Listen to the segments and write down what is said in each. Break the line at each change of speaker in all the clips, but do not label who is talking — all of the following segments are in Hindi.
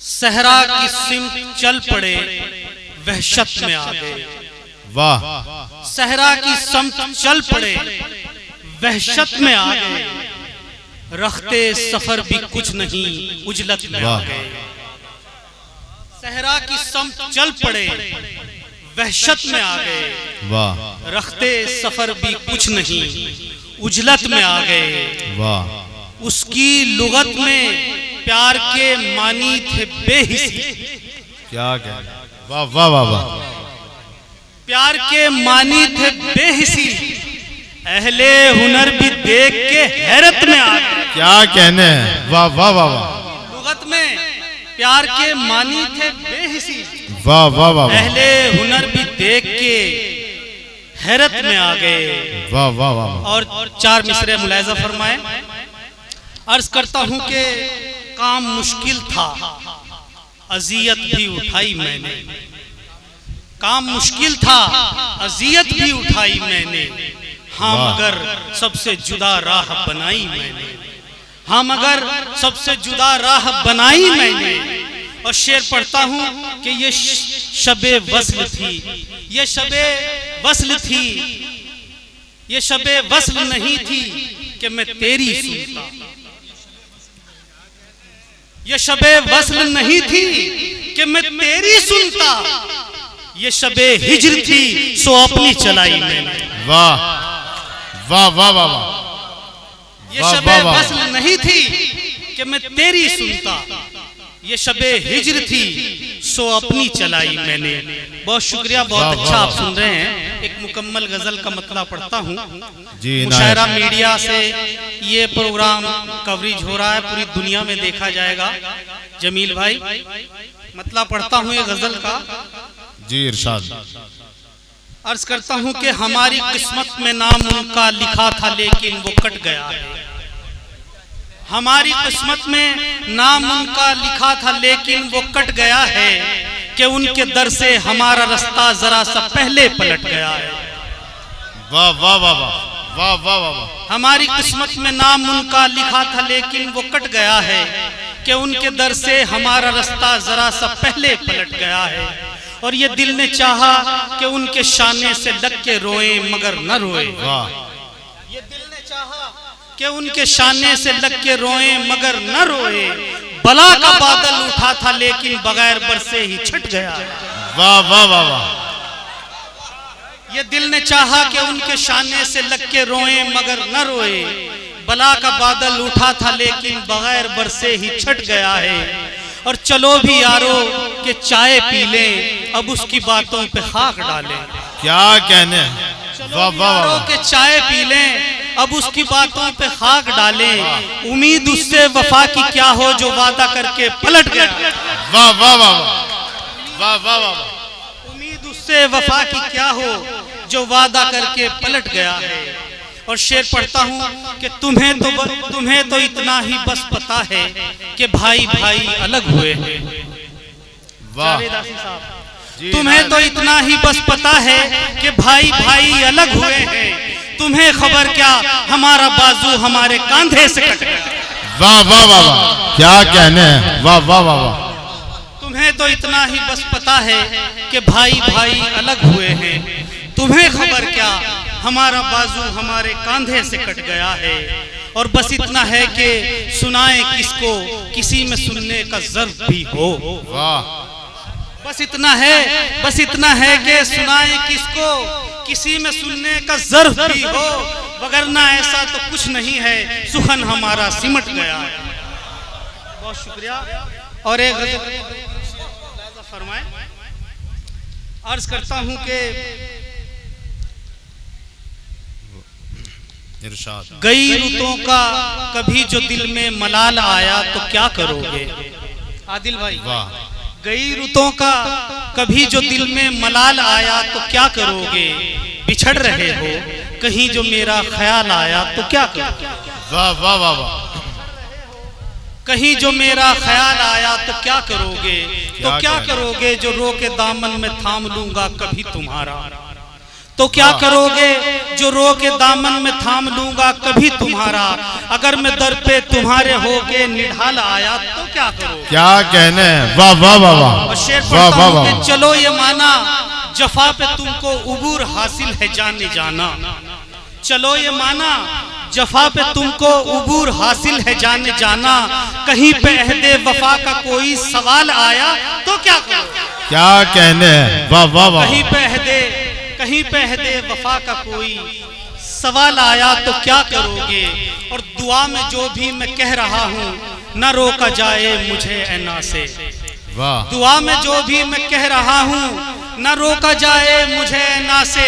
सहरा की सिमत चल पड़े वहशत में आ गए।
वाह।
सहरा की समत चल पड़े वहशत में आ गए, रखते सफर भी कुछ नहीं उजलत में आ गए। सहरा की समत चल पड़े वहशत में आ गए,
वाह।
रखते सफर भी कुछ नहीं उजलत में आ गए।
वाह।
उसकी लुगत में प्यार के मानी थे बेहिसी।
क्या क्या, वाह वाह वाह वाह।
प्यार के मानी थे बेहिसी, अहले हुनर भी देख के हैरत में आ गए।
क्या कहने हैं, वाह वाह वाह वाह।
लुगत में प्यार के मानी थे बेहिसी,
वाह वाह वाह।
अहले हुनर भी देख के हैरत में आ गए।
वाह वाह वाह।
और चार मिसरे मुलायजा फरमाए। अर्ज करता हूं कि काम मुश्किल था, अजियत भी उठाई मैंने। काम मुश्किल था, अजियत भी उठाई मैंने। हाँ मगर सबसे जुदा राह बनाई मैंने। हाँ मगर सबसे जुदा राह बनाई मैंने। और शेर पढ़ता हूं कि ये शबे वस्ल थी, ये शबे वस्ल थी, ये शबे वस्ल नहीं थी कि मैं तेरी सुनता। ये शबे वस्ल नहीं थी कि मैं तेरी सुनता, ये शबे हिज्र थी सो अपनी चलाई मैंने।
वाह वाह वाह वाह वाह।
ये शबे वस्ल नहीं थी कि मैं तेरी सुनता, ये शबे हिज्र थी सो अपनी चलाई मैंने। बहुत शुक्रिया, बहुत अच्छा आप सुन रहे हैं। एक मुकम्मल गजल का मतलब पढ़ता हूँ। मुशायरा मीडिया से ये प्रोग्राम कवरेज हो रहा है, पूरी दुनिया में देखा जाएगा। जमील भाई, मतलब पढ़ता हूँ ये गजल का।
जी इरशाद।
अर्ज करता हूँ कि हमारी किस्मत में नाम उनका लिखा था लेकिन वो कट गया है। हमारी किस्मत में नाम उनका लिखा था लेकिन वो कट गया है, कि उनके दर से हमारा रास्ता जरा सा पहले पलट गया है।
वाह वाह वाह वाह वाह वाह वाह।
हमारी किस्मत में नाम उनका लिखा था लेकिन वो कट गया है, कि उनके दर से हमारा रास्ता जरा सा पहले पलट गया है। और ये दिल ने चाहा कि उनके शाने से लग के रोए मगर न रोए। ये दिल ने चाहा कि उनके शाने से लग के रोए मगर न रोए। बला का बादल उठा था लेकिन बगैर बरसे ही छट गया।
वाह वाह वाह वाह।
ये दिल ने चाहा कि उनके शाने से लग के रोए मगर न रोए। बला का बादल उठा था लेकिन बगैर बरसे ही छट गया है। और चलो भी यारो के चाय पी लें, अब उसकी बातों पे खाक डालें।
क्या कहने, वाह वाह वाह।
के चाय पी लें, अब उसकी बातों पे खाक डालें। उम्मीद उससे वफा की क्या हो जो वादा करके पलट गया।
वाह वाह वाह वाह वाह वाह।
उम्मीद उससे वफा की क्या हो जो वादा करके पलट गया है। और शेर पढ़ता हूँ कि तुम्हें तो इतना ही बस पता है कि भाई भाई अलग हुए हैं।
वाह।
तुम्हें तो इतना ही बस पता है कि भाई भाई अलग हुए हैं। तुम्हें खबर क्या हमारा बाजू हमारे कांधे से कट गया।
वाह वाह वाह वाह। क्या कहने हैं, वाह वाह वाह वाह।
तुम्हें तो इतना ही बस पता है कि भाई भाई अलग हुए हैं। तुम्हें खबर क्या हमारा बाजू हमारे कांधे से कट गया है। और बस इतना है कि सुनाए किसको किसी में सुनने का ज़र्फ भी हो।
वाह।
बस इतना है कि सुनाए किसको किसी में सुनने का ज़र्फ भी हो, वगरना ऐसा तो कुछ नहीं है, सुखन हमारा सिमट गया है। बहुत शुक्रिया। और एक फरमाए। अर्ज करता हूं कि गई रुतों का कभी जो दिल में मलाल आया तो क्या करोगे। आदिल भाई,
वाह।
गई रुतों का कभी जो दिल में मलाल आया तो क्या करोगे। बिछड़ रहे हो कहीं जो मेरा ख्याल आया तो क्या करोगे।
वाह वाह वाह वाह।
कहीं जो मेरा ख्याल आया तो क्या करोगे। तो क्या करोगे जो रो के दामन में थाम लूंगा कभी तुम्हारा। तो क्या करोगे जो रो के दामन में थाम लूंगा कभी तुम्हारा, अगर मैं दर पे तुम्हारे होके निढाल आया तो क्या करोगे।
क्या कहने हैं, वाह वाह वाह वाह।
और शेर
वाह
पढ़ता
वाह
हूं
वाह।
कि चलो ये माना जफा पे तुमको उबूर हासिल है जाने जाना, चलो ये माना जफा पे तुमको उबूर हासिल है जाने जाना, कहीं पे अहदे वफा का कोई सवाल आया तो क्या करोगे।
क्या कहने हैं, वाह वाह वाह।
कहीं पे अहदे वफा का कोई सवाल आया तो क्या करोगे। और दुआ में जो भी मैं कह रहा हूँ न रोका जाए मुझे ऐना से,
वाह।
दुआ में जो भी मैं कह रहा हूँ न रोका जाए मुझे ऐना से,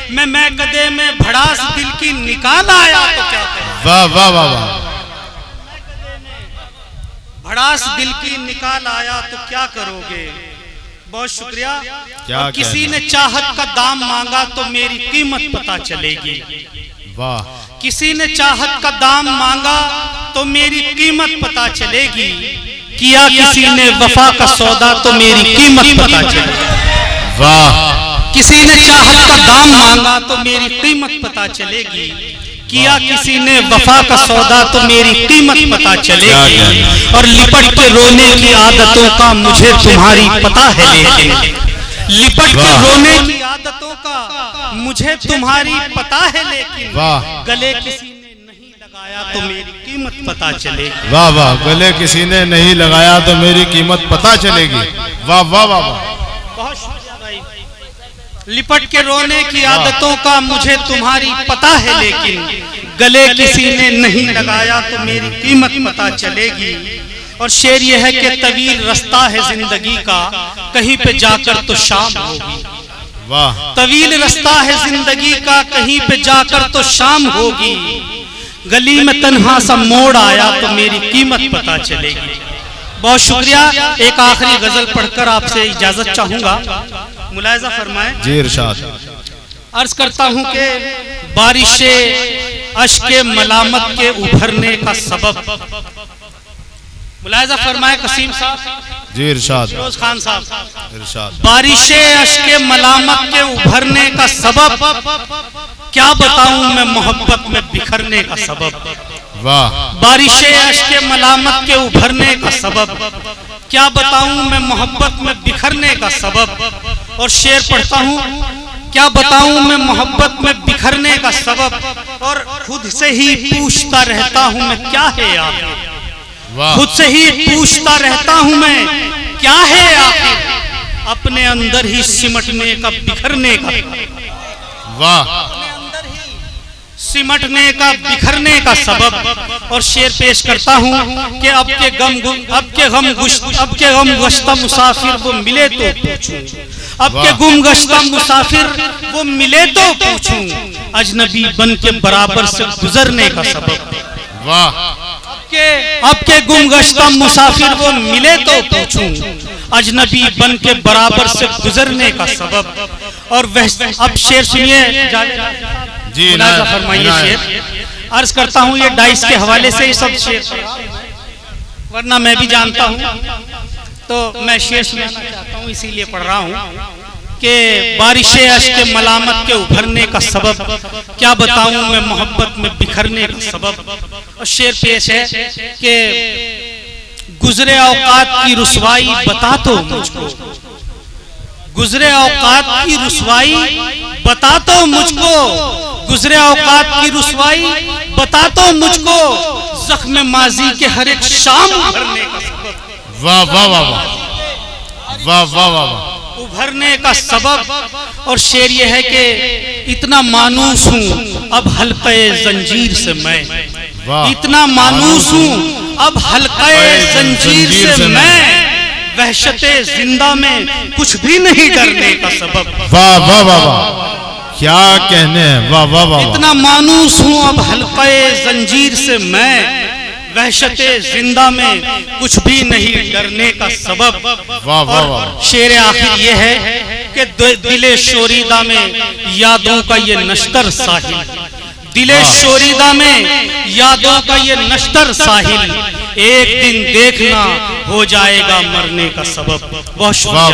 मैं कदे में भड़ास दिल की निकाल आया तो क्या करोगे।
वाह वाह वाह वाह।
भड़ास दिल की निकाल आया तो क्या करोगे। बहुत शुक्रिया।
क्या
और किसी ने चाहत का दाम मांगा तो मेरी कीमत पता चलेगी,
वाह।
किसी ने चाहत का दाम मांगा तो मेरी कीमत पता चलेगी, किया किसी ने वफा का सौदा तो मेरी कीमत पता चलेगी,
वाह।
किसी ने चाहत का दाम मांगा तो मेरी कीमत पता चलेगी, किया किसी ने वफा का सौदा तो मेरी कीमत पता चलेगी। और लिपट के रोने की आदतों का मुझे तुम्हारी पता है, लेकिन लिपट के रोने की आदतों का मुझे तुम्हारी पता है, लेकिन गले किसी ने नहीं लगाया तो मेरी कीमत पता चलेगी।
वाह वाह। गले किसी ने नहीं लगाया तो मेरी कीमत पता चलेगी, वाह वाह वाह वाह।
बहुत शुक्रिया भाई। लिपट के रोने की आदतों का मुझे तुम्हारी पता है, लेकिन गले किसी ने नहीं लगाया तो मेरी कीमत पता चलेगी। और शेर यह है कि तवील रास्ता है जिंदगी का, कहीं पे जाकर तो शाम होगी,
वाह।
तवील रास्ता है जिंदगी का, कहीं पे जाकर तो शाम होगी, गली में तन्हा सा मोड़ आया तो मेरी कीमत पता चलेगी। बहुत शुक्रिया। एक आखिरी गजल पढ़कर आपसे इजाजत चाहूंगा, मुलायजा फरमाएं।
जी इरशाद।
अर्ज करता हूं कि बारिशे अश्के मलामत के उभरने का सबब, मुलायजा फरमाए कसीम साहब।
जी इरशाद।
फिरोज खान साहब।
इरशाद।
बारिशे अश्के मलामत के उभरने का सबब, क्या बताऊं मैं मोहब्बत में बिखरने का सबब,
वाह।
बारिशे अश्के मलामत के उभरने का सबब, क्या बताऊं मैं मोहब्बत में बिखरने का सबब। और शेर पढ़ता हूं, क्या बताऊं मैं मोहब्बत में बिखरने का सबब, और खुद से ही पूछता रहता हूं मैं क्या है आखिर,
वाह।
खुद से ही पूछता रहता हूं मैं क्या है आखिर, अपने अंदर ही सिमटने का बिखरने का,
वाह।
सिमटने का बिखरने का सबब। और शेर पेश करता हूं कि अब के गम गश्ता मुसाफिर वो मिले तो पूछूं, अब के गुम गश्ता मुसाफिर वो मिले तो पूछूं, अजनबी बन के बराबर से गुजरने का सबब,
वाह।
अब के गुम गश्ता मुसाफिर वो मिले तो पूछूं, अजनबी बन के बराबर से गुजरने का सबब। और अब शेर सुनिए जी, फरमाइए शेर। अर्ज करता हूँ ये डाइस के हवाले से ही सब शेर, वरना मैं भी जानता हूँ तो मैं शेर सुनाना चाहता हूँ, इसीलिए पढ़ रहा हूँ कि बारिशे अश्क मलामत के उभरने का सबब, क्या बताऊं मैं मोहब्बत में बिखरने का सबब। और शेर पेश है कि गुजरे औकात की रुसवाई बता तो मुझको, गुजरे औकात की रुसवाई बता तो मुझको, गुजरे औकात की रुसवाई बता तो मुझको, जख्म माजी के हर एक शाम भरने का सबब,
वाह वाह वाह वाह वाह वाह वाह,
उभरने का सबब। और शेर ये है कि इतना मानूस हूँ अब हल्क़े जंजीर से मैं, इतना मानूस हूँ अब हल्क़े जंजीर से मैं, वहशते जिंदा में कुछ भी नहीं डरने का सबब।
वाह वाह वाह वाह, क्या कहने हैं, वाह वाह वाह।
इतना मानूस हूँ अब हल्क़े जंजीर से मैं, वहशते जिंदा में कुछ भी नहीं डरने का सबब।
वाह वाह वाह।
शेर आखिर ये है कि दिले शोरीदा में यादों का ये नश्तर साहिल, दिले शोरीदा में यादों का ये नश्तर साहिल, एक दिन देखना हो जाएगा मरने का सबब। बहुत शुक्रिया।